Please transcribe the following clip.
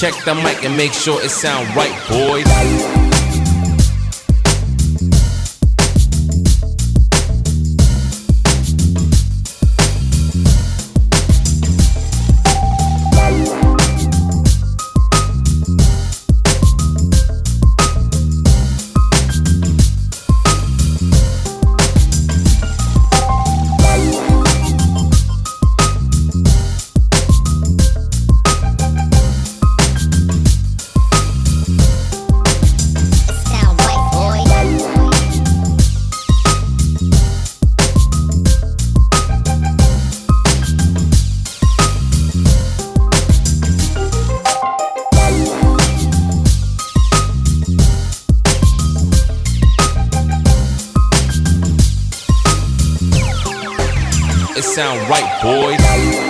check the mic and make sure it sound right, boys. It sound right, boys.